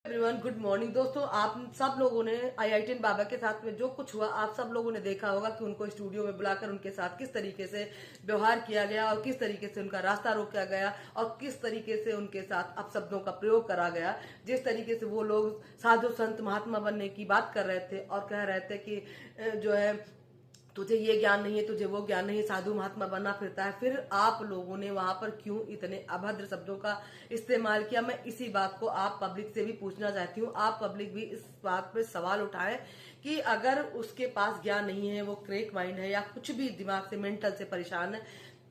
Everyone, good morning दोस्तों। आप सब लोगों ने IITN बाबा के साथ में जो कुछ हुआ, आप सब लोगों ने देखा होगा कि उनको स्टूडियो में बुलाकर उनके साथ किस तरीके से व्यवहार किया गया और किस तरीके से उनका रास्ता रोका गया और किस तरीके से उनके साथ अपशब्दों का प्रयोग करा गया। जिस तरीके से वो लोग साधु संत महात्मा बनने की बात कर रहे थे और कह रहे थे कि जो है तुझे ये ज्ञान नहीं है, तुझे वो ज्ञान नहीं है, साधु महात्मा बना फिरता है। फिर आप लोगों ने वहां पर क्यों इतने अभद्र शब्दों का इस्तेमाल किया? मैं इसी बात को आप पब्लिक से भी पूछना चाहती हूँ। आप पब्लिक भी इस बात पे सवाल उठाएं कि अगर उसके पास ज्ञान नहीं है, वो क्रैक माइंड है या कुछ भी दिमाग से मेंटल से परेशान है,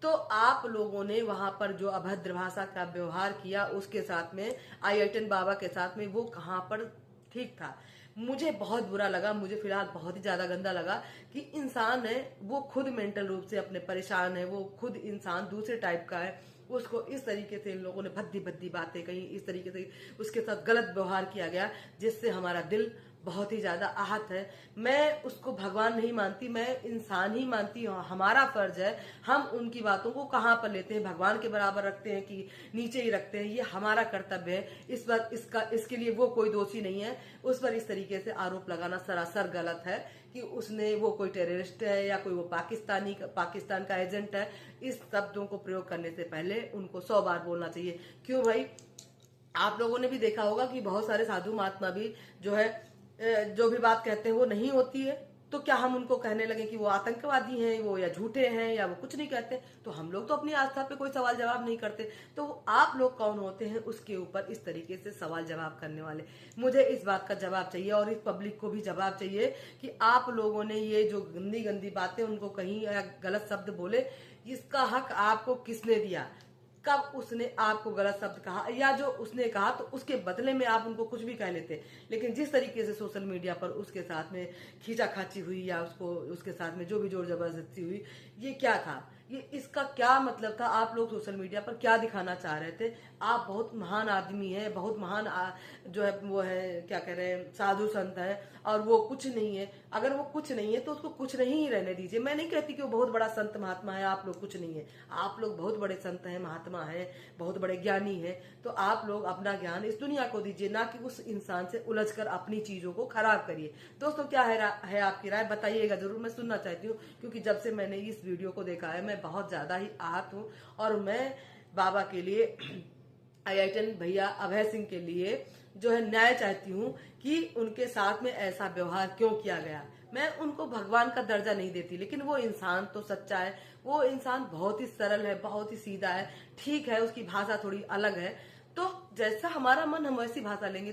तो आप लोगों ने वहां पर जो अभद्र भाषा का व्यवहार किया उसके साथ में, IITN बाबा के साथ में, वो कहां पर ठीक था? मुझे बहुत बुरा लगा। मुझे फिलहाल बहुत ही ज्यादा गंदा लगा कि इंसान है, वो खुद मेंटल रूप से अपने परेशान है, वो खुद इंसान दूसरे टाइप का है, उसको इस तरीके से इन लोगों ने भद्दी भद्दी बातें कही, इस तरीके से उसके साथ गलत व्यवहार किया गया, जिससे हमारा दिल बहुत ही ज्यादा आहत है। मैं उसको भगवान नहीं मानती, मैं इंसान ही मानती हूँ। हमारा फर्ज है, हम उनकी बातों को कहाँ पर लेते हैं, भगवान के बराबर रखते हैं कि नीचे ही रखते हैं, ये हमारा कर्तव्य है। इस पर इसके लिए वो कोई दोषी नहीं है। उस पर इस तरीके से आरोप लगाना सरासर गलत है कि उसने, वो कोई टेररिस्ट है या कोई वो पाकिस्तान का एजेंट है। इस शब्दों को प्रयोग करने से पहले उनको 100 बार बोलना चाहिए। क्यों भाई? आप लोगों ने भी देखा होगा कि बहुत सारे साधु महात्मा भी जो है जो भी बात कहते हैं वो नहीं होती है। तो क्या हम उनको कहने लगे कि वो आतंकवादी हैं, वो या झूठे हैं या वो कुछ नहीं कहते? तो हम लोग तो अपनी आस्था पे कोई सवाल जवाब नहीं करते, तो आप लोग कौन होते हैं उसके ऊपर इस तरीके से सवाल जवाब करने वाले? मुझे इस बात का जवाब चाहिए और इस पब्लिक को भी जवाब चाहिए कि आप लोगों ने ये जो गंदी गंदी बातें उनको कहीं या गलत शब्द बोले, इसका हक आपको किसने दिया? कब उसने आपको गलत शब्द कहा, या जो उसने कहा तो उसके बदले में आप उनको कुछ भी कह लेते? लेकिन जिस तरीके से सोशल मीडिया पर उसके साथ में खींचाखाची हुई या उसके साथ में जो भी जोर जबरदस्ती हुई, ये क्या था? ये इसका क्या मतलब था? आप लोग सोशल मीडिया पर क्या दिखाना चाह रहे थे? आप बहुत महान आदमी है, बहुत महान जो है वो है, क्या कह रहे हैं, साधु संत है, और वो कुछ नहीं है। अगर वो कुछ नहीं है तो उसको कुछ नहीं ही रहने दीजिए। मैं नहीं कहती कि वो बहुत बड़ा संत महात्मा है, आप लोग कुछ नहीं है। आप लोग बहुत बड़े संत हैं, महात्मा हैं, बहुत बड़े ज्ञानी हैं। तो आप लोग अपना ज्ञान इस दुनिया को दीजिए, ना कि उस इंसान से उलझकर अपनी चीजों को खराब करिए। दोस्तों, क्या है आपकी राय? बताइएगा जरूर, मैं सुनना चाहती हूँ। क्योंकि जब से मैंने इस वीडियो को देखा है, मैं बहुत ज्यादा ही आहत हूँ और मैं बाबा के लिए, IITN भैया अभय सिंह के लिए जो है न्याय चाहती हूँ कि उनके साथ में ऐसा व्यवहार क्यों किया गया। मैं उनको भगवान का दर्जा नहीं देती, लेकिन वो इंसान तो सच्चा है, वो इंसान बहुत ही सरल है, बहुत ही सीधा है। ठीक है, उसकी भाषा थोड़ी अलग है, तो जैसा हमारा मन हम वैसी भाषा लेंगे।